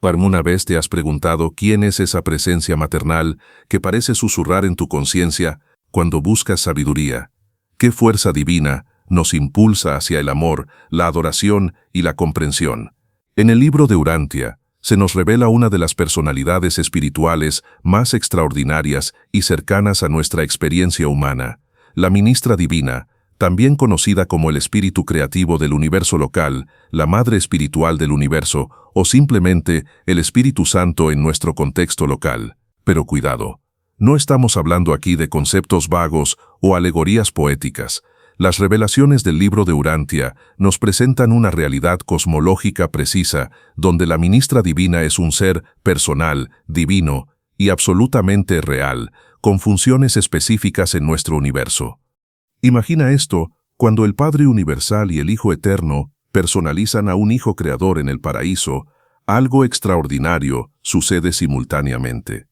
¿Alguna vez te has preguntado quién es esa presencia maternal que parece susurrar en tu conciencia cuando buscas sabiduría? ¿Qué fuerza divina nos impulsa hacia el amor, la adoración y la comprensión? En el libro de Urantia se nos revela una de las personalidades espirituales más extraordinarias y cercanas a nuestra experiencia humana, la ministra divina, también conocida como el espíritu creativo del universo local, la madre espiritual del universo o simplemente el Espíritu Santo en nuestro contexto local. Pero cuidado, no estamos hablando aquí de conceptos vagos o alegorías poéticas. Las revelaciones del libro de Urantia nos presentan una realidad cosmológica precisa, donde la ministra divina es un ser personal, divino y absolutamente real, con funciones específicas en nuestro universo. Imagina esto, cuando el Padre Universal y el Hijo Eterno personalizan a un Hijo Creador en el paraíso, algo extraordinario sucede simultáneamente.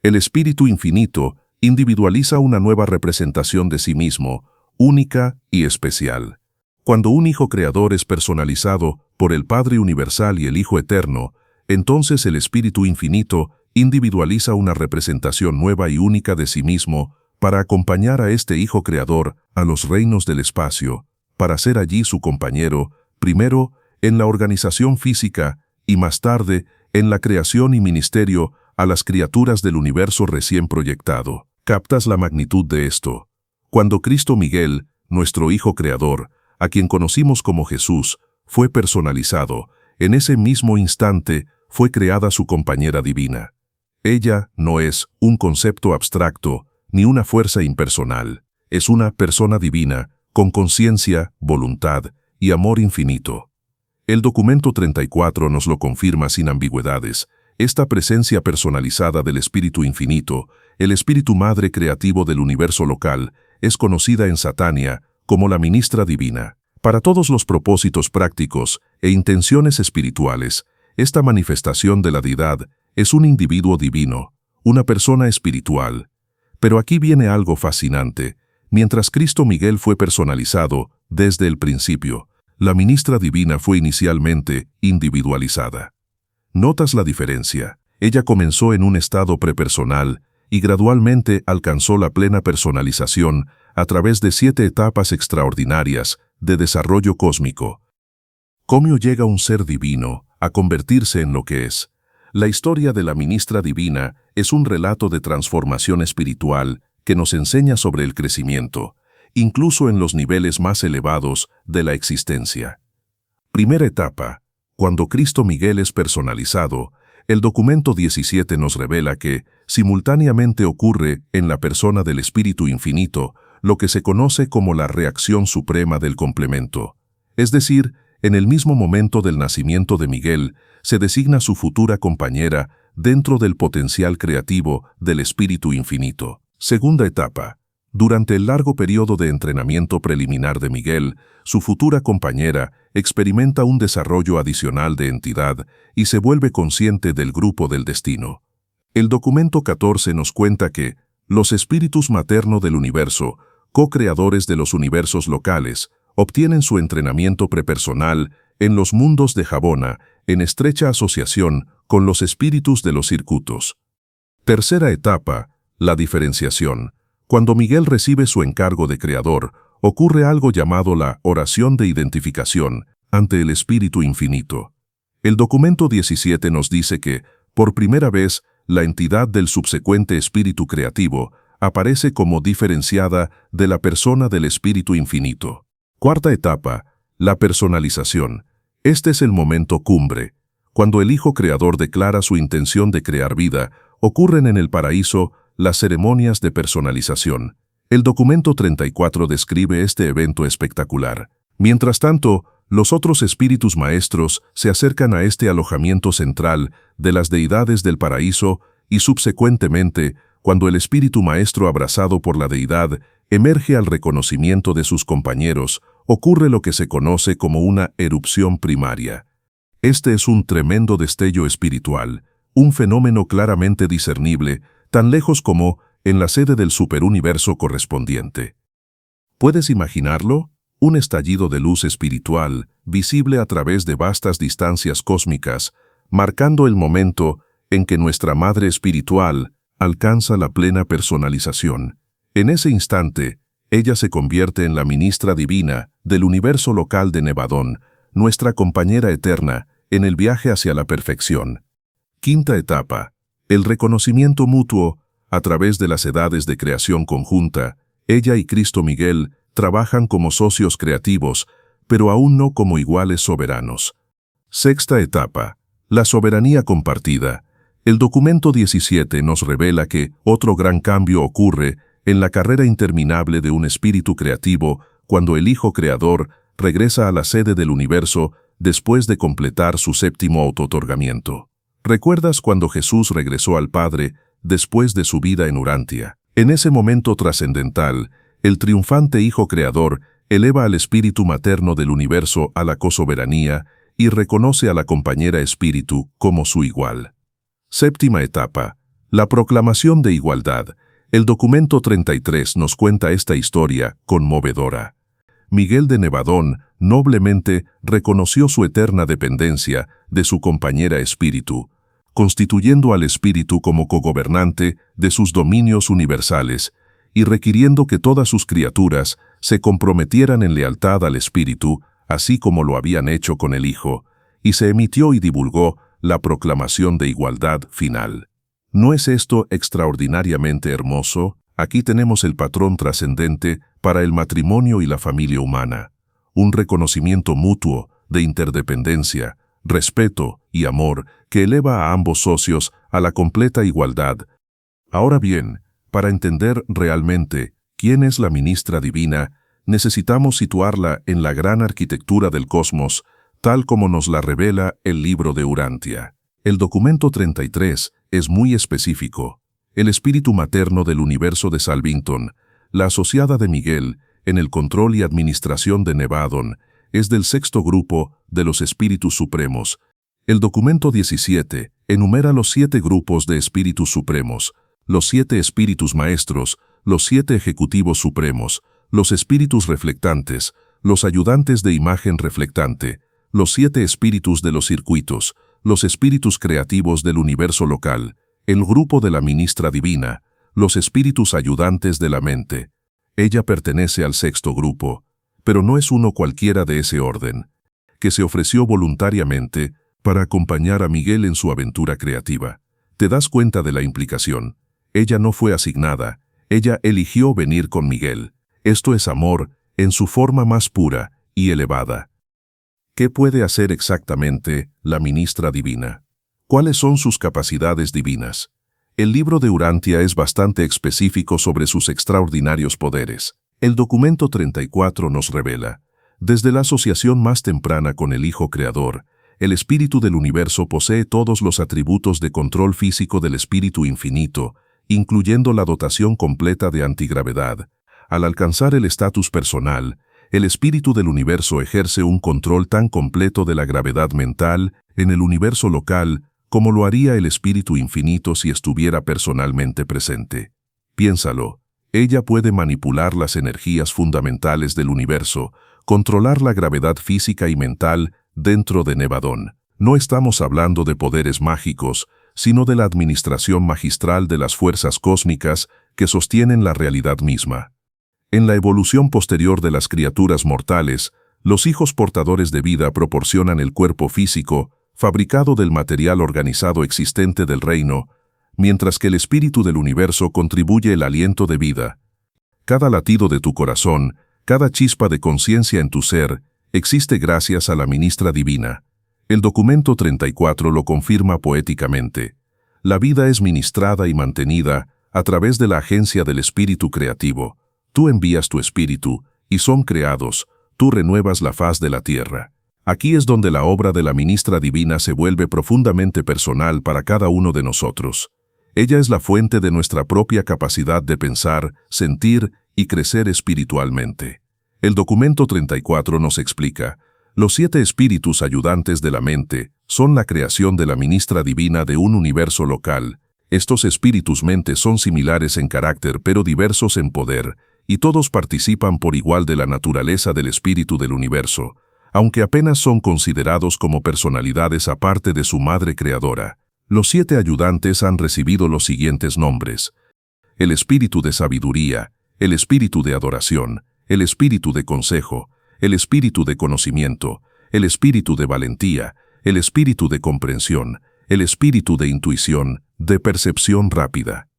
El Espíritu Infinito individualiza una nueva representación de sí mismo, única y especial. Cuando un Hijo Creador es personalizado por el Padre Universal y el Hijo Eterno, entonces el Espíritu Infinito individualiza una representación nueva y única de sí mismo para acompañar a este Hijo Creador a los reinos del espacio, para ser allí su compañero, primero en la organización física y más tarde en la creación y ministerio a las criaturas del universo recién proyectado. ¿Captas la magnitud de esto? Cuando Cristo Miguel, nuestro Hijo Creador, a quien conocimos como Jesús, fue personalizado, en ese mismo instante fue creada su compañera divina. Ella no es un concepto abstracto, ni una fuerza impersonal. Es una persona divina, con conciencia, voluntad y amor infinito. El documento 34 nos lo confirma sin ambigüedades. Esta presencia personalizada del Espíritu Infinito, el Espíritu Madre creativo del universo local, es conocida en Satania como la ministra divina. Para todos los propósitos prácticos e intenciones espirituales, esta manifestación de la deidad es un individuo divino, una persona espiritual. Pero aquí viene algo fascinante. Mientras Cristo Miguel fue personalizado desde el principio, la ministra divina fue inicialmente individualizada. ¿Notas la diferencia? Ella comenzó en un estado prepersonal y gradualmente alcanzó la plena personalización a través de 7 etapas extraordinarias de desarrollo cósmico. ¿Cómo llega un ser divino a convertirse en lo que es? La historia de la ministra divina es un relato de transformación espiritual que nos enseña sobre el crecimiento, incluso en los niveles más elevados de la existencia. Primera etapa. Cuando Cristo Miguel es personalizado, el documento 17 nos revela que, simultáneamente ocurre en la persona del Espíritu Infinito, lo que se conoce como la reacción suprema del complemento. Es decir, en el mismo momento del nacimiento de Miguel, se designa su futura compañera dentro del potencial creativo del Espíritu Infinito. Segunda etapa. Durante el largo periodo de entrenamiento preliminar de Miguel, su futura compañera experimenta un desarrollo adicional de entidad y se vuelve consciente del grupo del destino. El documento 14 nos cuenta que los espíritus maternos del universo, co-creadores de los universos locales, obtienen su entrenamiento prepersonal en los mundos de Jabona, en estrecha asociación con los espíritus de los circuitos. Tercera etapa, la diferenciación. Cuando Miguel recibe su encargo de creador, ocurre algo llamado la oración de identificación ante el Espíritu Infinito. El documento 17 nos dice que, por primera vez, la entidad del subsecuente espíritu creativo aparece como diferenciada de la persona del Espíritu Infinito. Cuarta etapa, la personalización. Este es el momento cumbre. Cuando el Hijo Creador declara su intención de crear vida, ocurren en el paraíso las ceremonias de personalización. El documento 34 describe este evento espectacular. Mientras tanto, los otros espíritus maestros se acercan a este alojamiento central de las deidades del paraíso y subsecuentemente, cuando el espíritu maestro abrazado por la deidad emerge al reconocimiento de sus compañeros, ocurre lo que se conoce como una erupción primaria. Este es un tremendo destello espiritual, un fenómeno claramente discernible, tan lejos como en la sede del superuniverso correspondiente. ¿Puedes imaginarlo? Un estallido de luz espiritual, visible a través de vastas distancias cósmicas, marcando el momento en que nuestra Madre Espiritual alcanza la plena personalización. En ese instante, ella se convierte en la ministra divina del universo local de Nevadón, nuestra compañera eterna en el viaje hacia la perfección. Quinta etapa: el reconocimiento mutuo. A través de las edades de creación conjunta, ella y Cristo Miguel trabajan como socios creativos, pero aún no como iguales soberanos. Sexta etapa: la soberanía compartida. El documento 17 nos revela que otro gran cambio ocurre en la carrera interminable de un espíritu creativo cuando el Hijo Creador regresa a la sede del universo después de completar su séptimo autootorgamiento. ¿Recuerdas cuando Jesús regresó al Padre después de su vida en Urantia? En ese momento trascendental, el triunfante Hijo Creador eleva al espíritu materno del universo a la cosoberanía y reconoce a la compañera espíritu como su igual. Séptima etapa: la proclamación de igualdad. El documento 33 nos cuenta esta historia conmovedora. Miguel de Nevadón noblemente reconoció su eterna dependencia de su compañera espíritu, constituyendo al espíritu como cogobernante de sus dominios universales y requiriendo que todas sus criaturas se comprometieran en lealtad al espíritu, así como lo habían hecho con el Hijo, y se emitió y divulgó la proclamación de igualdad final. ¿No es esto extraordinariamente hermoso? Aquí tenemos el patrón trascendente para el matrimonio y la familia humana, un reconocimiento mutuo de interdependencia, respeto y amor que eleva a ambos socios a la completa igualdad. Ahora bien, para entender realmente quién es la ministra divina, necesitamos situarla en la gran arquitectura del cosmos, tal como nos la revela el libro de Urantia. El documento 33 es muy específico. El espíritu materno del universo de Salvington, la asociada de Miguel en el control y administración de Nevadón, es del sexto grupo de los espíritus supremos. El documento 17 enumera los 7 grupos de espíritus supremos, los 7 espíritus maestros, los 7 ejecutivos supremos, los espíritus reflectantes, los ayudantes de imagen reflectante, los 7 espíritus de los circuitos, los espíritus creativos del universo local, el grupo de la ministra divina, los espíritus ayudantes de la mente. Ella pertenece al sexto grupo, pero no es uno cualquiera de ese orden, que se ofreció voluntariamente para acompañar a Miguel en su aventura creativa. ¿Te das cuenta de la implicación? Ella no fue asignada, ella eligió venir con Miguel. Esto es amor en su forma más pura y elevada. ¿Qué puede hacer exactamente la ministra divina? ¿Cuáles son sus capacidades divinas? El libro de Urantia es bastante específico sobre sus extraordinarios poderes. El documento 34 nos revela: desde la asociación más temprana con el Hijo Creador, el Espíritu del Universo posee todos los atributos de control físico del Espíritu Infinito, incluyendo la dotación completa de antigravedad. Al alcanzar el estatus personal, el Espíritu del Universo ejerce un control tan completo de la gravedad mental en el universo local como lo haría el Espíritu Infinito si estuviera personalmente presente. Piénsalo, ella puede manipular las energías fundamentales del universo, controlar la gravedad física y mental dentro de Nevadón. No estamos hablando de poderes mágicos, sino de la administración magistral de las fuerzas cósmicas que sostienen la realidad misma. En la evolución posterior de las criaturas mortales, los hijos portadores de vida proporcionan el cuerpo físico, fabricado del material organizado existente del reino, mientras que el espíritu del universo contribuye el aliento de vida. Cada latido de tu corazón, cada chispa de conciencia en tu ser, existe gracias a la ministra divina. El documento 34 lo confirma poéticamente. La vida es ministrada y mantenida a través de la agencia del espíritu creativo. Tú envías tu espíritu, y son creados, tú renuevas la faz de la tierra. Aquí es donde la obra de la ministra divina se vuelve profundamente personal para cada uno de nosotros. Ella es la fuente de nuestra propia capacidad de pensar, sentir y crecer espiritualmente. El documento 34 nos explica: los 7 espíritus ayudantes de la mente son la creación de la ministra divina de un universo local. Estos espíritus mente son similares en carácter pero diversos en poder, y todos participan por igual de la naturaleza del espíritu del universo. aunque apenas son considerados como personalidades aparte de su madre creadora. Los 7 ayudantes han recibido los siguientes nombres: el espíritu de sabiduría, el espíritu de adoración, el espíritu de consejo, el espíritu de conocimiento, el espíritu de valentía, el espíritu de comprensión, el espíritu de intuición, de percepción rápida.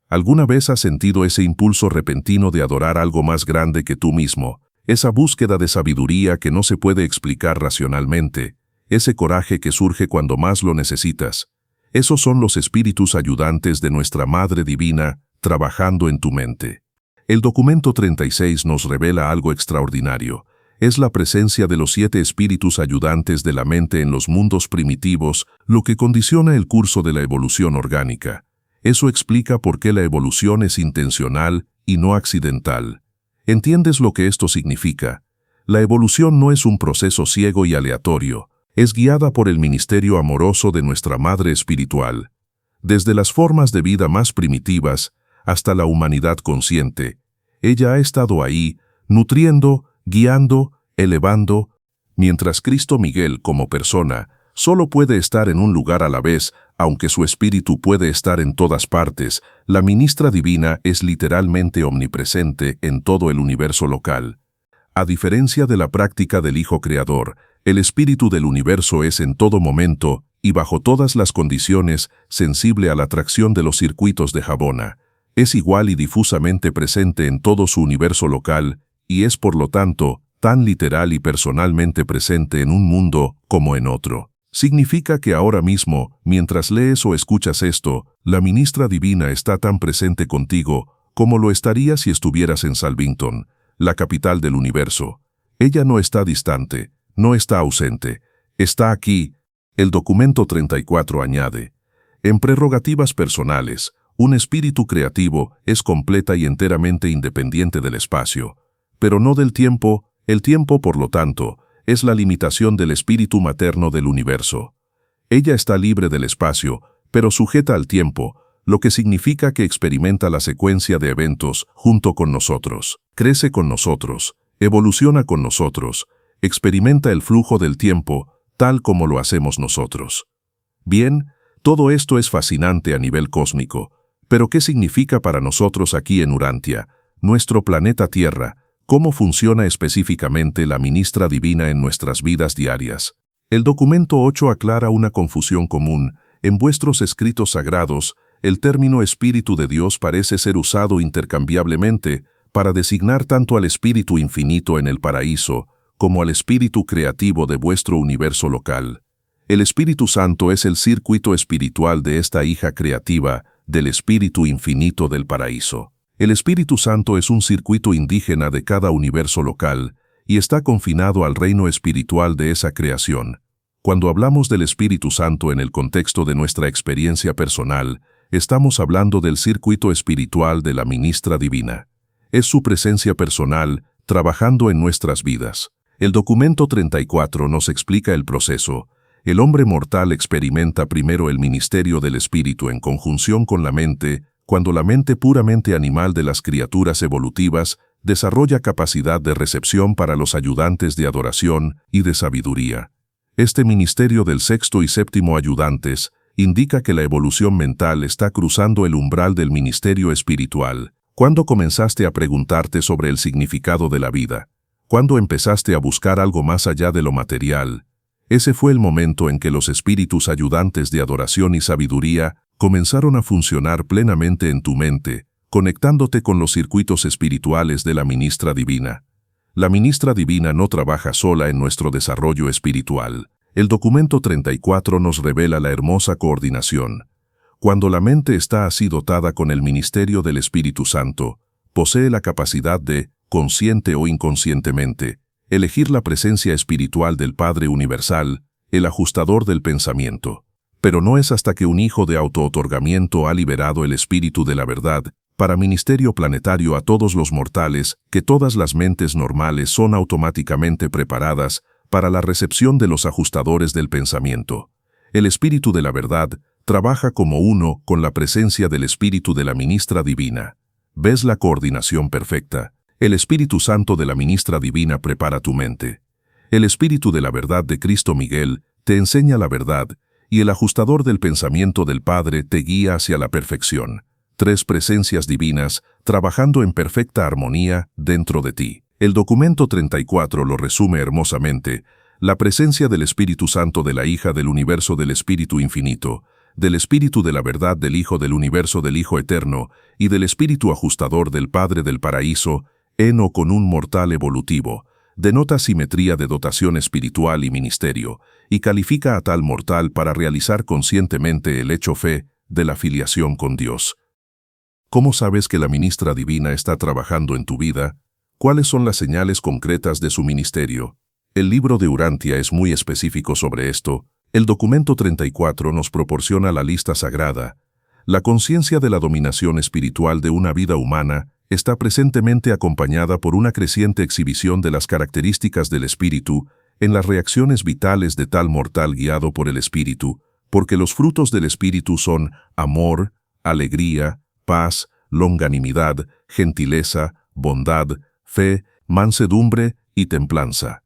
¿Alguna vez has sentido ese impulso repentino de adorar algo más grande que tú mismo? Esa búsqueda de sabiduría que no se puede explicar racionalmente, ese coraje que surge cuando más lo necesitas. Esos son los espíritus ayudantes de nuestra Madre Divina trabajando en tu mente. El documento 36 nos revela algo extraordinario. Es la presencia de los 7 espíritus ayudantes de la mente en los mundos primitivos lo que condiciona el curso de la evolución orgánica. Eso explica por qué la evolución es intencional y no accidental. ¿Entiendes lo que esto significa? La evolución no es un proceso ciego y aleatorio, es guiada por el ministerio amoroso de nuestra Madre Espiritual. Desde las formas de vida más primitivas hasta la humanidad consciente, ella ha estado ahí, nutriendo, guiando, elevando, mientras Cristo Miguel como persona solo puede estar en un lugar a la vez, aunque su espíritu puede estar en todas partes. La ministra divina es literalmente omnipresente en todo el universo local. A diferencia de la práctica del Hijo Creador, el espíritu del universo es en todo momento y bajo todas las condiciones sensible a la atracción de los circuitos de Jabona. Es igual y difusamente presente en todo su universo local y es por lo tanto tan literal y personalmente presente en un mundo como en otro. Significa que ahora mismo, mientras lees o escuchas esto, la ministra divina está tan presente contigo como lo estaría si estuvieras en Salvington, la capital del universo. Ella no está distante, no está ausente, está aquí. El documento 34 añade: en prerrogativas personales, un espíritu creativo es completa y enteramente independiente del espacio, pero no del tiempo. El tiempo, por lo tanto, es la limitación del espíritu materno del universo. Ella está libre del espacio, pero sujeta al tiempo, lo que significa que experimenta la secuencia de eventos junto con nosotros, crece con nosotros, evoluciona con nosotros, experimenta el flujo del tiempo, tal como lo hacemos nosotros. Bien, todo esto es fascinante a nivel cósmico, pero ¿qué significa para nosotros aquí en Urantia, nuestro planeta Tierra? ¿Cómo funciona específicamente la ministra divina en nuestras vidas diarias? El documento 8 aclara una confusión común. En vuestros escritos sagrados, el término Espíritu de Dios parece ser usado intercambiablemente para designar tanto al Espíritu infinito en el paraíso como al Espíritu creativo de vuestro universo local. El Espíritu Santo es el circuito espiritual de esta hija creativa del Espíritu infinito del paraíso. El Espíritu Santo es un circuito indígena de cada universo local y está confinado al reino espiritual de esa creación. Cuando hablamos del Espíritu Santo en el contexto de nuestra experiencia personal, estamos hablando del circuito espiritual de la ministra divina. Es su presencia personal trabajando en nuestras vidas. El documento 34 nos explica el proceso. El hombre mortal experimenta primero el ministerio del Espíritu en conjunción con la mente, cuando la mente puramente animal de las criaturas evolutivas desarrolla capacidad de recepción para los ayudantes de adoración y de sabiduría. Este ministerio del sexto y séptimo ayudantes indica que la evolución mental está cruzando el umbral del ministerio espiritual. ¿Cuándo comenzaste a preguntarte sobre el significado de la vida? ¿Cuándo empezaste a buscar algo más allá de lo material? Ese fue el momento en que los espíritus ayudantes de adoración y sabiduría comenzaron a funcionar plenamente en tu mente, conectándote con los circuitos espirituales de la ministra divina. La ministra divina no trabaja sola en nuestro desarrollo espiritual. El documento 34 nos revela la hermosa coordinación. Cuando la mente está así dotada con el ministerio del Espíritu Santo, posee la capacidad de, consciente o inconscientemente, elegir la presencia espiritual del Padre Universal, el ajustador del pensamiento. Pero no es hasta que un hijo de autootorgamiento ha liberado el espíritu de la verdad, para ministerio planetario a todos los mortales, que todas las mentes normales son automáticamente preparadas para la recepción de los ajustadores del pensamiento. El espíritu de la verdad trabaja como uno con la presencia del espíritu de la ministra divina. ¿Ves la coordinación perfecta? El Espíritu Santo de la ministra divina prepara tu mente. El Espíritu de la verdad de Cristo Miguel te enseña la verdad, y el ajustador del pensamiento del Padre te guía hacia la perfección. 3 presencias divinas trabajando en perfecta armonía dentro de ti. El documento 34 lo resume hermosamente: la presencia del Espíritu Santo de la hija del universo del Espíritu infinito, del Espíritu de la verdad del Hijo del universo del Hijo eterno y del Espíritu ajustador del Padre del paraíso, en o con un mortal evolutivo, denota simetría de dotación espiritual y ministerio, y califica a tal mortal para realizar conscientemente el hecho fe de la filiación con Dios. ¿Cómo sabes que la ministra divina está trabajando en tu vida? ¿Cuáles son las señales concretas de su ministerio? El libro de Urantia es muy específico sobre esto. El documento 34 nos proporciona la lista sagrada. La conciencia de la dominación espiritual de una vida humana está presentemente acompañada por una creciente exhibición de las características del espíritu en las reacciones vitales de tal mortal guiado por el espíritu, porque los frutos del espíritu son amor, alegría, paz, longanimidad, gentileza, bondad, fe, mansedumbre y templanza.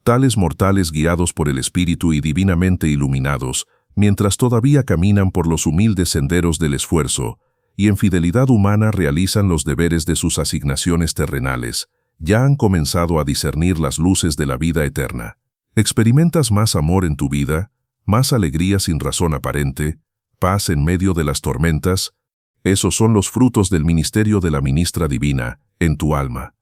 Tales mortales guiados por el Espíritu y divinamente iluminados, mientras todavía caminan por los humildes senderos del esfuerzo, y en fidelidad humana realizan los deberes de sus asignaciones terrenales, ya han comenzado a discernir las luces de la vida eterna. ¿Experimentas más amor en tu vida, más alegría sin razón aparente, paz en medio de las tormentas? Esos son los frutos del ministerio de la ministra divina en tu alma.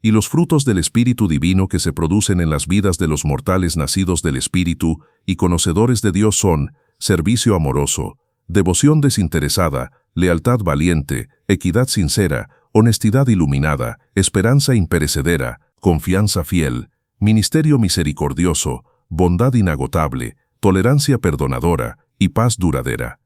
Y los frutos del Espíritu Divino que se producen en las vidas de los mortales nacidos del Espíritu y conocedores de Dios son servicio amoroso, devoción desinteresada, lealtad valiente, equidad sincera, honestidad iluminada, esperanza imperecedera, confianza fiel, ministerio misericordioso, bondad inagotable, tolerancia perdonadora y paz duradera.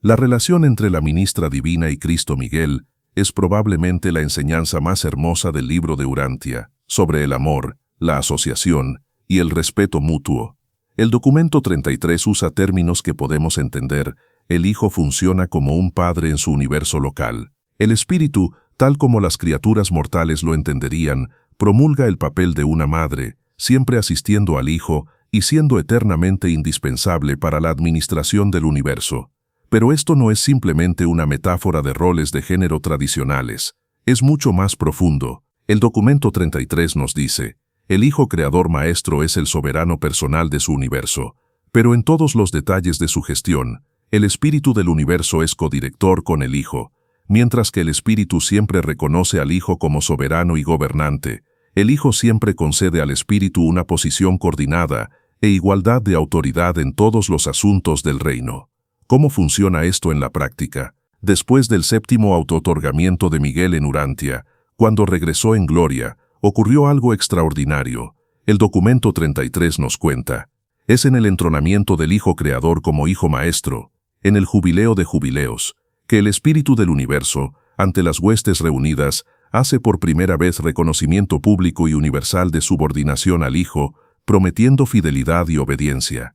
La relación entre la ministra divina y Cristo Miguel es probablemente la enseñanza más hermosa del libro de Urantia, sobre el amor, la asociación y el respeto mutuo. El documento 33 usa términos que podemos entender. El Hijo funciona como un padre en su universo local. El Espíritu, tal como las criaturas mortales lo entenderían, promulga el papel de una madre, siempre asistiendo al Hijo y siendo eternamente indispensable para la administración del universo. Pero esto no es simplemente una metáfora de roles de género tradicionales, es mucho más profundo. El documento 33 nos dice: el Hijo Creador Maestro es el soberano personal de su universo, pero en todos los detalles de su gestión, el Espíritu del universo es codirector con el Hijo. Mientras que el Espíritu siempre reconoce al Hijo como soberano y gobernante, el Hijo siempre concede al Espíritu una posición coordinada e igualdad de autoridad en todos los asuntos del reino. ¿Cómo funciona esto en la práctica? Después del 7º autootorgamiento de Miguel en Urantia, cuando regresó en gloria, ocurrió algo extraordinario. El documento 33 nos cuenta: es en el entronamiento del Hijo Creador como Hijo Maestro, en el jubileo de jubileos, que el Espíritu del universo, ante las huestes reunidas, hace por primera vez reconocimiento público y universal de subordinación al Hijo, prometiendo fidelidad y obediencia.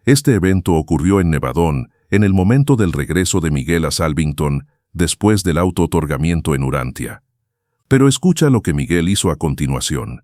Este evento ocurrió en Nevadón, en el momento del regreso de Miguel a Salvington, después del autootorgamiento en Urantia. Pero escucha lo que Miguel hizo a continuación.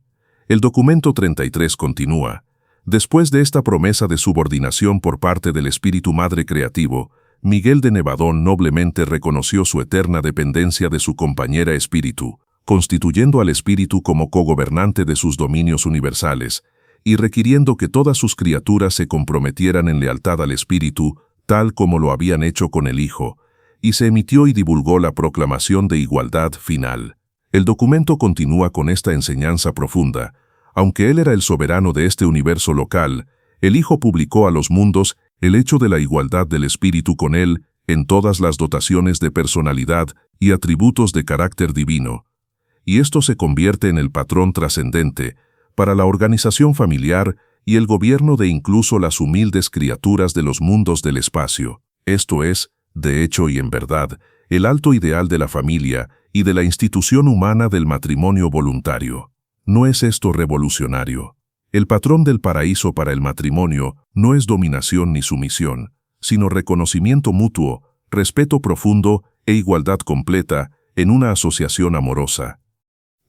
El documento 33 continúa: después de esta promesa de subordinación por parte del Espíritu Madre Creativo, Miguel de Nevadón noblemente reconoció su eterna dependencia de su compañera Espíritu, constituyendo al Espíritu como cogobernante de sus dominios universales, y requiriendo que todas sus criaturas se comprometieran en lealtad al Espíritu, tal como lo habían hecho con el Hijo, y se emitió y divulgó la proclamación de igualdad final. El documento continúa con esta enseñanza profunda: aunque Él era el soberano de este universo local, el Hijo publicó a los mundos el hecho de la igualdad del Espíritu con Él en todas las dotaciones de personalidad y atributos de carácter divino. Y esto se convierte en el patrón trascendente para la organización familiar y el gobierno de incluso las humildes criaturas de los mundos del espacio. Esto es, de hecho y en verdad, el alto ideal de la familia y de la institución humana del matrimonio voluntario. ¿No es esto revolucionario? El patrón del paraíso para el matrimonio no es dominación ni sumisión, sino reconocimiento mutuo, respeto profundo e igualdad completa en una asociación amorosa.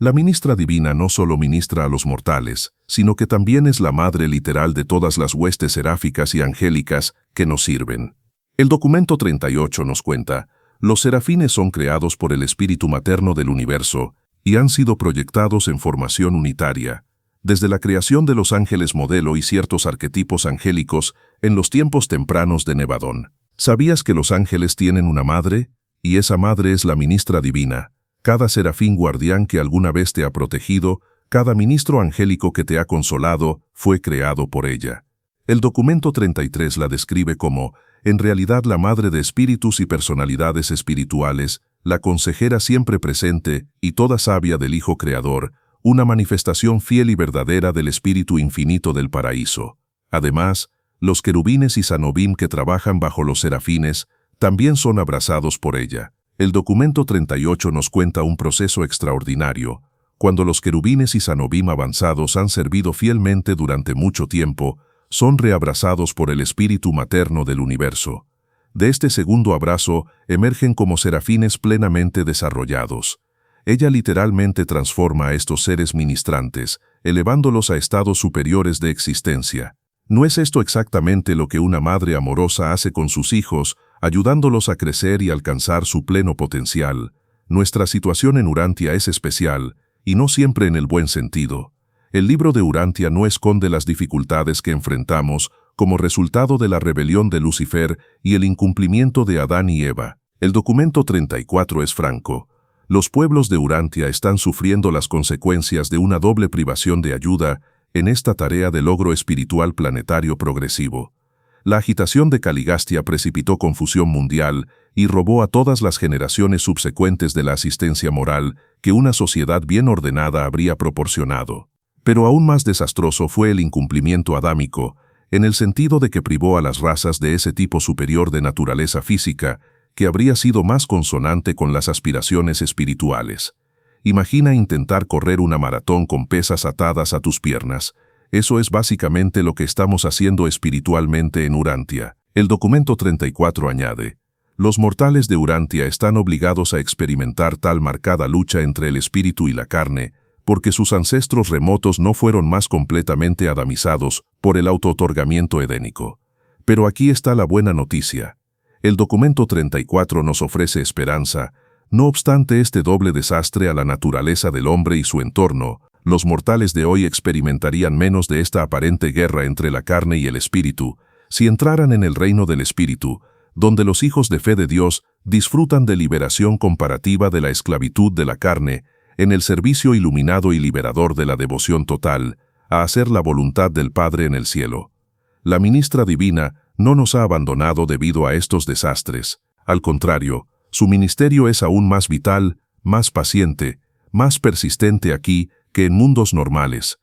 La ministra divina no solo ministra a los mortales, sino que también es la madre literal de todas las huestes seráficas y angélicas que nos sirven. El documento 38 nos cuenta: los serafines son creados por el espíritu materno del universo y han sido proyectados en formación unitaria, desde la creación de los ángeles modelo y ciertos arquetipos angélicos en los tiempos tempranos de Nevadón. ¿Sabías que los ángeles tienen una madre? Y esa madre es la ministra divina. Cada serafín guardián que alguna vez te ha protegido, cada ministro angélico que te ha consolado, fue creado por ella. El documento 33 la describe como, en realidad, la madre de espíritus y personalidades espirituales, la consejera siempre presente y toda sabia del Hijo Creador, una manifestación fiel y verdadera del Espíritu Infinito del Paraíso. Además, los querubines y sanobim que trabajan bajo los serafines también son abrazados por ella. El documento 38 nos cuenta un proceso extraordinario. Cuando los querubines y sanobim avanzados han servido fielmente durante mucho tiempo, son reabrazados por el Espíritu materno del universo. De este segundo abrazo emergen como serafines plenamente desarrollados. Ella literalmente transforma a estos seres ministrantes, elevándolos a estados superiores de existencia. ¿No es esto exactamente lo que una madre amorosa hace con sus hijos, ayudándolos a crecer y alcanzar su pleno potencial? Nuestra situación en Urantia es especial, y no siempre en el buen sentido. El libro de Urantia no esconde las dificultades que enfrentamos como resultado de la rebelión de Lucifer y el incumplimiento de Adán y Eva. El documento 34 es franco. Los pueblos de Urantia están sufriendo las consecuencias de una doble privación de ayuda en esta tarea de logro espiritual planetario progresivo. La agitación de Caligastia precipitó confusión mundial y robó a todas las generaciones subsecuentes de la asistencia moral que una sociedad bien ordenada habría proporcionado. Pero aún más desastroso fue el incumplimiento adámico, en el sentido de que privó a las razas de ese tipo superior de naturaleza física, que habría sido más consonante con las aspiraciones espirituales. Imagina intentar correr una maratón con pesas atadas a tus piernas. Eso es básicamente lo que estamos haciendo espiritualmente en Urantia. El documento 34 añade: los mortales de Urantia están obligados a experimentar tal marcada lucha entre el espíritu y la carne, porque sus ancestros remotos no fueron más completamente adamizados por el autootorgamiento edénico. Pero aquí está la buena noticia. El documento 34 nos ofrece esperanza. No obstante este doble desastre a la naturaleza del hombre y su entorno, los mortales de hoy experimentarían menos de esta aparente guerra entre la carne y el espíritu, si entraran en el reino del espíritu, donde los hijos de fe de Dios disfrutan de liberación comparativa de la esclavitud de la carne, en el servicio iluminado y liberador de la devoción total, a hacer la voluntad del Padre en el cielo. La ministra divina no nos ha abandonado debido a estos desastres. Al contrario, su ministerio es aún más vital, más paciente, más persistente aquí que en mundos normales.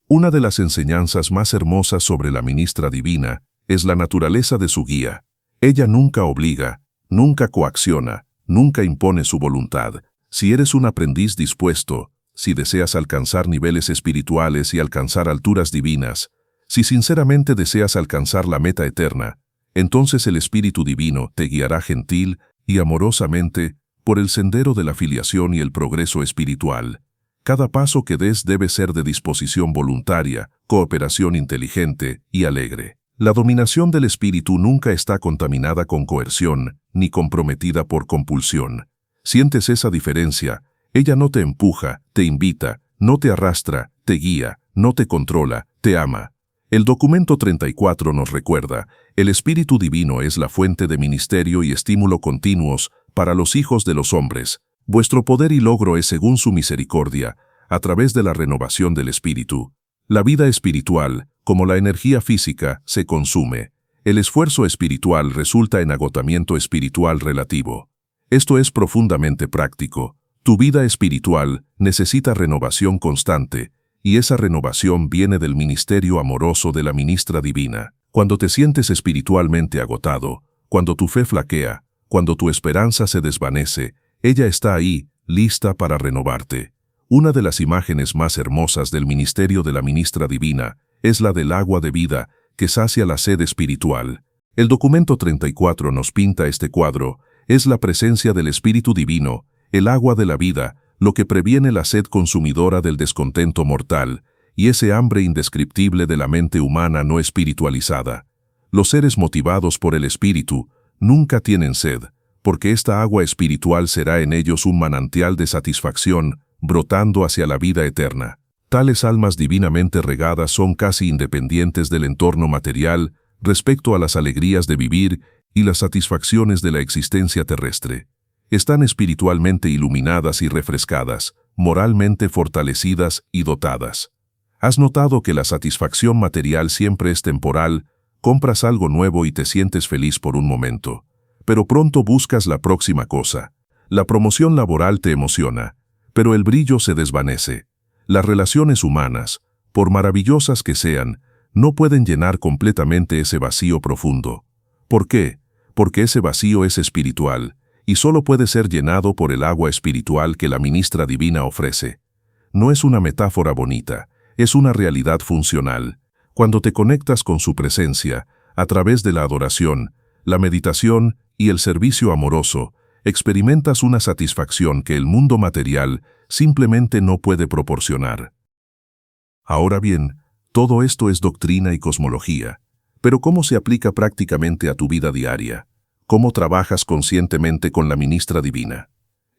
Una de las enseñanzas más hermosas sobre la ministra divina es la naturaleza de su guía. Ella nunca obliga, nunca coacciona, nunca impone su voluntad. Si eres un aprendiz dispuesto, si deseas alcanzar niveles espirituales y alcanzar alturas divinas, si sinceramente deseas alcanzar la meta eterna, entonces el Espíritu Divino te guiará gentil y amorosamente por el sendero de la filiación y el progreso espiritual. Cada paso que des debe ser de disposición voluntaria, cooperación inteligente y alegre. La dominación del espíritu nunca está contaminada con coerción, ni comprometida por compulsión. ¿Sientes esa diferencia? Ella no te empuja, te invita, no te arrastra, te guía, no te controla, te ama. El documento 34 nos recuerda: el Espíritu Divino es la fuente de ministerio y estímulo continuos para los hijos de los hombres. Vuestro poder y logro es según su misericordia, a través de la renovación del espíritu. La vida espiritual, como la energía física, se consume. El esfuerzo espiritual resulta en agotamiento espiritual relativo. Esto es profundamente práctico. Tu vida espiritual necesita renovación constante, y esa renovación viene del ministerio amoroso de la ministra divina. Cuando te sientes espiritualmente agotado, cuando tu fe flaquea, cuando tu esperanza se desvanece, ella está ahí, lista para renovarte. Una de las imágenes más hermosas del ministerio de la ministra divina es la del agua de vida que sacia la sed espiritual. El documento 34 nos pinta este cuadro. Es la presencia del Espíritu Divino, el agua de la vida, lo que previene la sed consumidora del descontento mortal y ese hambre indescriptible de la mente humana no espiritualizada. Los seres motivados por el espíritu nunca tienen sed, porque esta agua espiritual será en ellos un manantial de satisfacción, brotando hacia la vida eterna. Tales almas divinamente regadas son casi independientes del entorno material respecto a las alegrías de vivir y las satisfacciones de la existencia terrestre. Están espiritualmente iluminadas y refrescadas, moralmente fortalecidas y dotadas. ¿Has notado que la satisfacción material siempre es temporal? Compras algo nuevo y te sientes feliz por un momento, pero pronto buscas la próxima cosa. La promoción laboral te emociona, pero el brillo se desvanece. Las relaciones humanas, por maravillosas que sean, no pueden llenar completamente ese vacío profundo. ¿Por qué? Porque ese vacío es espiritual, y solo puede ser llenado por el agua espiritual que la ministra divina ofrece. No es una metáfora bonita, es una realidad funcional. Cuando te conectas con su presencia, a través de la adoración, la meditación y el servicio amoroso, experimentas una satisfacción que el mundo material simplemente no puede proporcionar. Ahora bien, todo esto es doctrina y cosmología, pero ¿cómo se aplica prácticamente a tu vida diaria? ¿Cómo trabajas conscientemente con la ministra divina?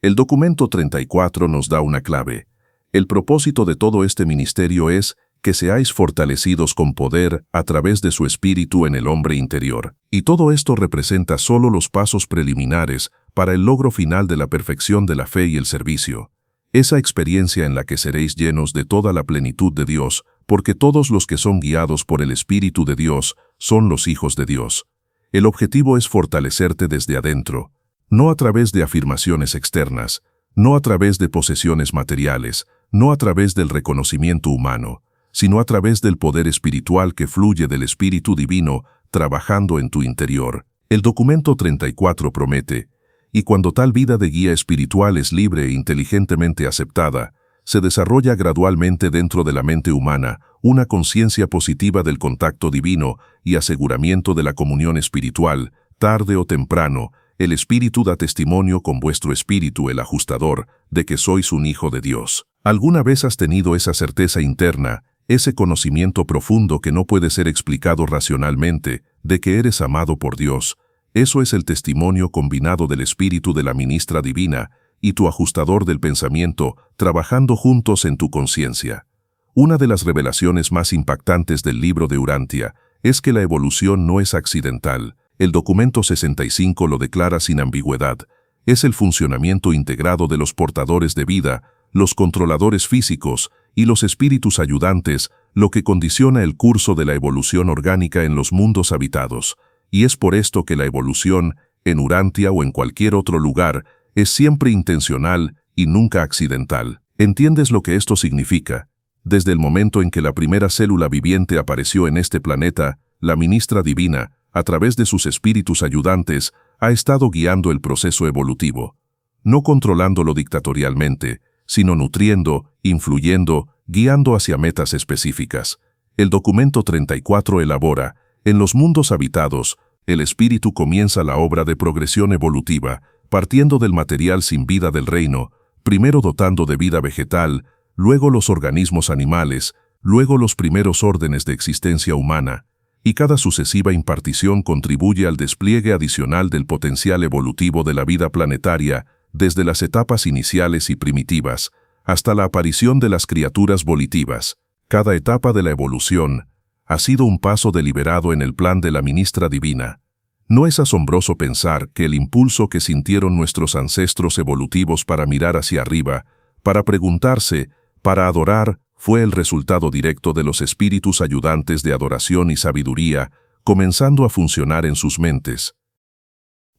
El documento 34 nos da una clave. El propósito de todo este ministerio es que seáis fortalecidos con poder a través de su espíritu en el hombre interior. Y todo esto representa solo los pasos preliminares para el logro final de la perfección de la fe y el servicio. Esa experiencia en la que seréis llenos de toda la plenitud de Dios, porque todos los que son guiados por el Espíritu de Dios son los hijos de Dios. El objetivo es fortalecerte desde adentro, no a través de afirmaciones externas, no a través de posesiones materiales, no a través del reconocimiento humano, sino a través del poder espiritual que fluye del Espíritu Divino trabajando en tu interior. El documento 34 promete, y cuando tal vida de guía espiritual es libre e inteligentemente aceptada, se desarrolla gradualmente dentro de la mente humana una conciencia positiva del contacto divino y aseguramiento de la comunión espiritual. Tarde o temprano, el Espíritu da testimonio con vuestro espíritu, el ajustador, de que sois un hijo de Dios. ¿Alguna vez has tenido esa certeza interna, ese conocimiento profundo que no puede ser explicado racionalmente, de que eres amado por Dios? Eso es el testimonio combinado del Espíritu de la ministra divina y tu ajustador del pensamiento, trabajando juntos en tu conciencia. Una de las revelaciones más impactantes del libro de Urantia es que la evolución no es accidental. El documento 65 lo declara sin ambigüedad. Es el funcionamiento integrado de los portadores de vida, los controladores físicos y los espíritus ayudantes lo que condiciona el curso de la evolución orgánica en los mundos habitados. Y es por esto que la evolución, en Urantia o en cualquier otro lugar, es siempre intencional y nunca accidental. ¿Entiendes lo que esto significa? Desde el momento en que la primera célula viviente apareció en este planeta, la ministra divina, a través de sus espíritus ayudantes, ha estado guiando el proceso evolutivo, no controlándolo dictatorialmente, sino nutriendo, influyendo, guiando hacia metas específicas. El documento 34 elabora, en los mundos habitados, el espíritu comienza la obra de progresión evolutiva, partiendo del material sin vida del reino, primero dotando de vida vegetal, luego los organismos animales, luego los primeros órdenes de existencia humana, y cada sucesiva impartición contribuye al despliegue adicional del potencial evolutivo de la vida planetaria, desde las etapas iniciales y primitivas, hasta la aparición de las criaturas volitivas. Cada etapa de la evolución ha sido un paso deliberado en el plan de la ministra divina. ¿No es asombroso pensar que el impulso que sintieron nuestros ancestros evolutivos para mirar hacia arriba, para preguntarse, para adorar, fue el resultado directo de los espíritus ayudantes de adoración y sabiduría, comenzando a funcionar en sus mentes?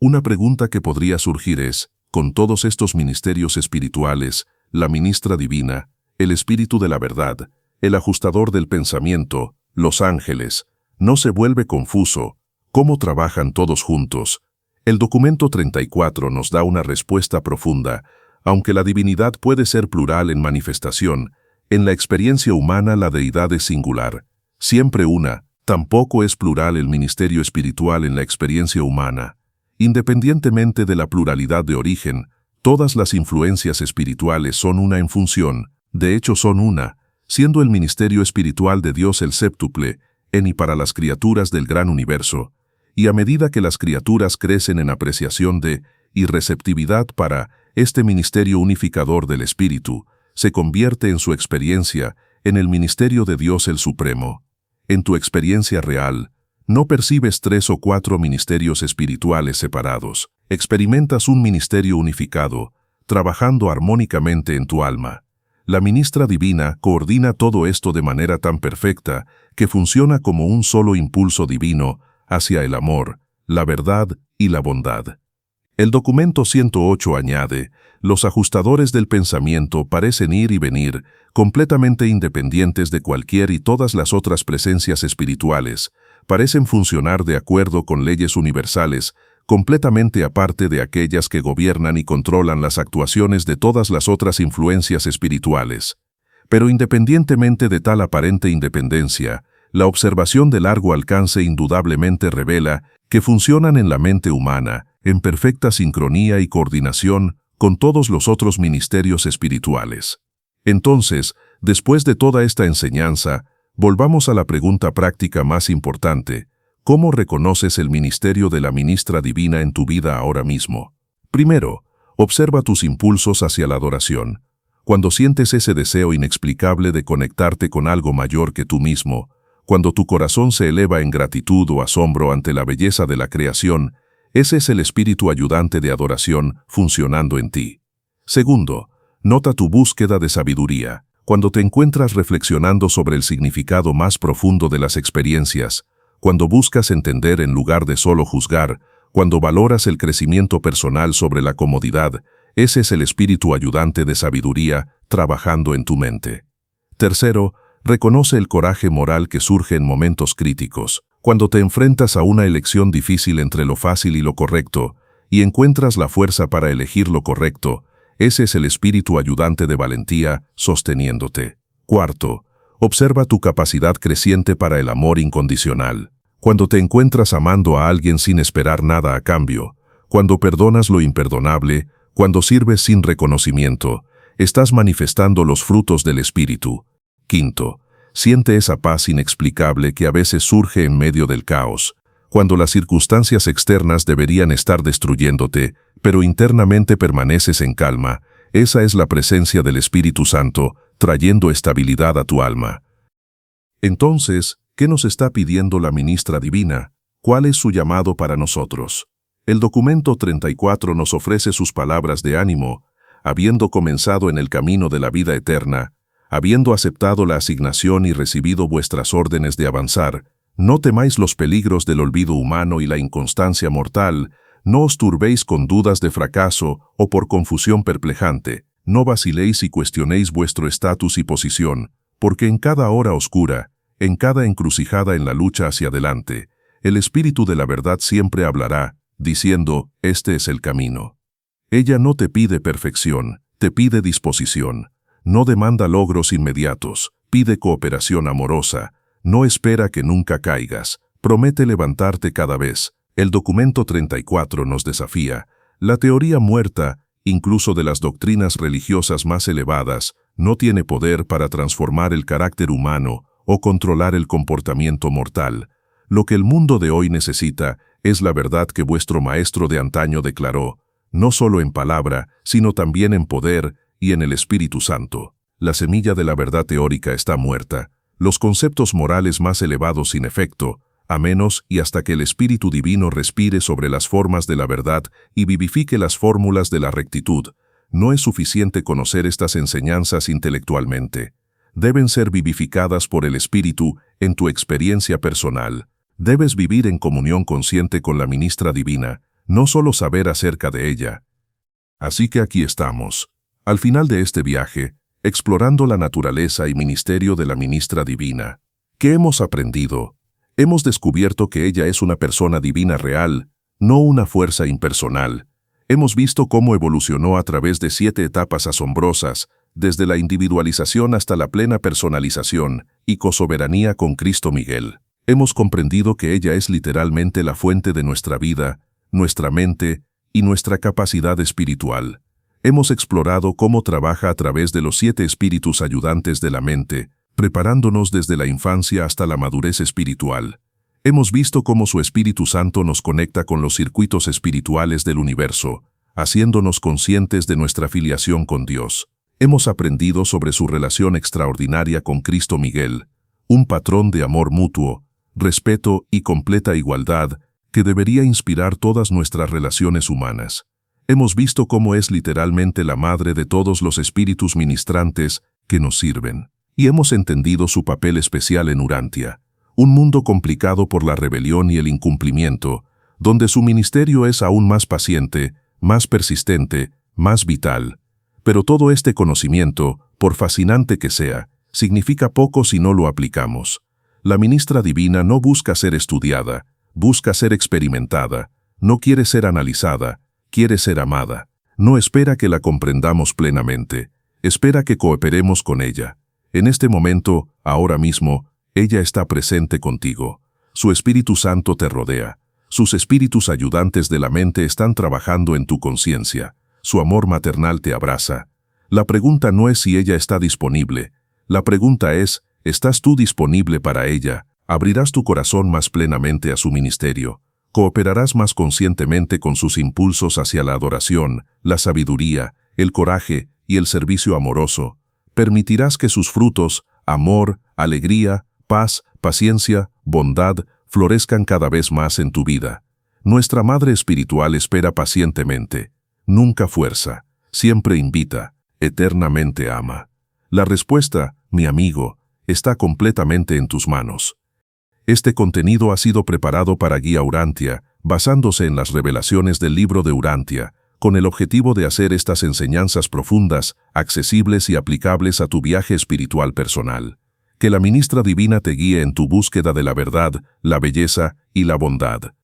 Una pregunta que podría surgir es, con todos estos ministerios espirituales, la ministra divina, el espíritu de la verdad, el ajustador del pensamiento, los ángeles, ¿no se vuelve confuso cómo trabajan todos juntos? El documento 34 nos da una respuesta profunda. Aunque la divinidad puede ser plural en manifestación, en la experiencia humana la deidad es singular, siempre una. Tampoco es plural el ministerio espiritual en la experiencia humana. Independientemente de la pluralidad de origen, Todas las influencias espirituales son una en función, de hecho son una, siendo el ministerio espiritual de Dios el séptuple, en y para las criaturas del gran universo, y a medida que las criaturas crecen en apreciación de y receptividad para este ministerio unificador del Espíritu, se convierte en su experiencia en el ministerio de Dios el Supremo. En tu experiencia real, no percibes 3 o 4 ministerios espirituales separados, experimentas un ministerio unificado, trabajando armónicamente en tu alma. La ministra divina coordina todo esto de manera tan perfecta que funciona como un solo impulso divino hacia el amor, la verdad y la bondad. El documento 108 añade, los ajustadores del pensamiento parecen ir y venir, completamente independientes de cualquier y todas las otras presencias espirituales, parecen funcionar de acuerdo con leyes universales, completamente aparte de aquellas que gobiernan y controlan las actuaciones de todas las otras influencias espirituales. Pero independientemente de tal aparente independencia, la observación de largo alcance indudablemente revela que funcionan en la mente humana, en perfecta sincronía y coordinación con todos los otros ministerios espirituales. Entonces, después de toda esta enseñanza, volvamos a la pregunta práctica más importante: ¿cómo reconoces el ministerio de la ministra divina en tu vida ahora mismo? Primero, observa tus impulsos hacia la adoración. Cuando sientes ese deseo inexplicable de conectarte con algo mayor que tú mismo, cuando tu corazón se eleva en gratitud o asombro ante la belleza de la creación, ese es el espíritu ayudante de adoración funcionando en ti. Segundo, nota tu búsqueda de sabiduría. Cuando te encuentras reflexionando sobre el significado más profundo de las experiencias, cuando buscas entender en lugar de solo juzgar, cuando valoras el crecimiento personal sobre la comodidad, ese es el espíritu ayudante de sabiduría trabajando en tu mente. Tercero, reconoce el coraje moral que surge en momentos críticos, cuando te enfrentas a una elección difícil entre lo fácil y lo correcto, y encuentras la fuerza para elegir lo correcto. Ese es el espíritu ayudante de valentía sosteniéndote. Cuarto, observa tu capacidad creciente para el amor incondicional. Cuando te encuentras amando a alguien sin esperar nada a cambio, cuando perdonas lo imperdonable, cuando sirves sin reconocimiento, estás manifestando los frutos del espíritu. Quinto, siente esa paz inexplicable que a veces surge en medio del caos, cuando las circunstancias externas deberían estar destruyéndote, pero internamente permaneces en calma. Esa es la presencia del Espíritu Santo, trayendo estabilidad a tu alma. Entonces, ¿qué nos está pidiendo la ministra divina? ¿Cuál es su llamado para nosotros? El documento 34 nos ofrece sus palabras de ánimo. Habiendo comenzado en el camino de la vida eterna, habiendo aceptado la asignación y recibido vuestras órdenes de avanzar, no temáis los peligros del olvido humano y la inconstancia mortal, no os turbéis con dudas de fracaso o por confusión perplejante, no vaciléis y cuestionéis vuestro estatus y posición, porque en cada hora oscura, en cada encrucijada en la lucha hacia adelante, el Espíritu de la verdad siempre hablará, diciendo, este es el camino. Ella no te pide perfección, te pide disposición. No demanda logros inmediatos, pide cooperación amorosa, no espera que nunca caigas, promete levantarte cada vez. El documento 34 nos desafía. La teoría muerta, incluso de las doctrinas religiosas más elevadas, no tiene poder para transformar el carácter humano o controlar el comportamiento mortal. Lo que el mundo de hoy necesita es la verdad que vuestro maestro de antaño declaró, no solo en palabra, sino también en poder y en el Espíritu Santo. La semilla de la verdad teórica está muerta, los conceptos morales más elevados sin efecto, a menos y hasta que el Espíritu Divino respire sobre las formas de la verdad y vivifique las fórmulas de la rectitud. No es suficiente conocer estas enseñanzas intelectualmente. Deben ser vivificadas por el Espíritu en tu experiencia personal. Debes vivir en comunión consciente con la ministra divina, no solo saber acerca de ella. Así que aquí estamos. Al final de este viaje, explorando la naturaleza y ministerio de la ministra divina. ¿Qué hemos aprendido? Hemos descubierto que ella es una persona divina real, no una fuerza impersonal. Hemos visto cómo evolucionó a través de 7 etapas asombrosas, desde la individualización hasta la plena personalización y cosoberanía con Cristo Miguel. Hemos comprendido que ella es literalmente la fuente de nuestra vida, nuestra mente y nuestra capacidad espiritual. Hemos explorado cómo trabaja a través de los 7 espíritus ayudantes de la mente, preparándonos desde la infancia hasta la madurez espiritual. Hemos visto cómo su Espíritu Santo nos conecta con los circuitos espirituales del universo, haciéndonos conscientes de nuestra filiación con Dios. Hemos aprendido sobre su relación extraordinaria con Cristo Miguel, un patrón de amor mutuo, respeto y completa igualdad que debería inspirar todas nuestras relaciones humanas. Hemos visto cómo es literalmente la madre de todos los espíritus ministrantes que nos sirven. Y hemos entendido su papel especial en Urantia, un mundo complicado por la rebelión y el incumplimiento, donde su ministerio es aún más paciente, más persistente, más vital. Pero todo este conocimiento, por fascinante que sea, significa poco si no lo aplicamos. La ministra divina no busca ser estudiada, busca ser experimentada, no quiere ser analizada, quiere ser amada. No espera que la comprendamos plenamente, espera que cooperemos con ella. En este momento, ahora mismo, ella está presente contigo. Su Espíritu Santo te rodea. Sus espíritus ayudantes de la mente están trabajando en tu conciencia. Su amor maternal te abraza. La pregunta no es si ella está disponible. La pregunta es, ¿estás tú disponible para ella? ¿Abrirás tu corazón más plenamente a su ministerio? ¿Cooperarás más conscientemente con sus impulsos hacia la adoración, la sabiduría, el coraje y el servicio amoroso? ¿Permitirás que sus frutos, amor, alegría, paz, paciencia, bondad, florezcan cada vez más en tu vida? Nuestra Madre Espiritual espera pacientemente. Nunca fuerza, siempre invita, eternamente ama. La respuesta, mi amigo, está completamente en tus manos. Este contenido ha sido preparado para Guía Urantia, basándose en las revelaciones del libro de Urantia, con el objetivo de hacer estas enseñanzas profundas, accesibles y aplicables a tu viaje espiritual personal. Que la ministra divina te guíe en tu búsqueda de la verdad, la belleza y la bondad.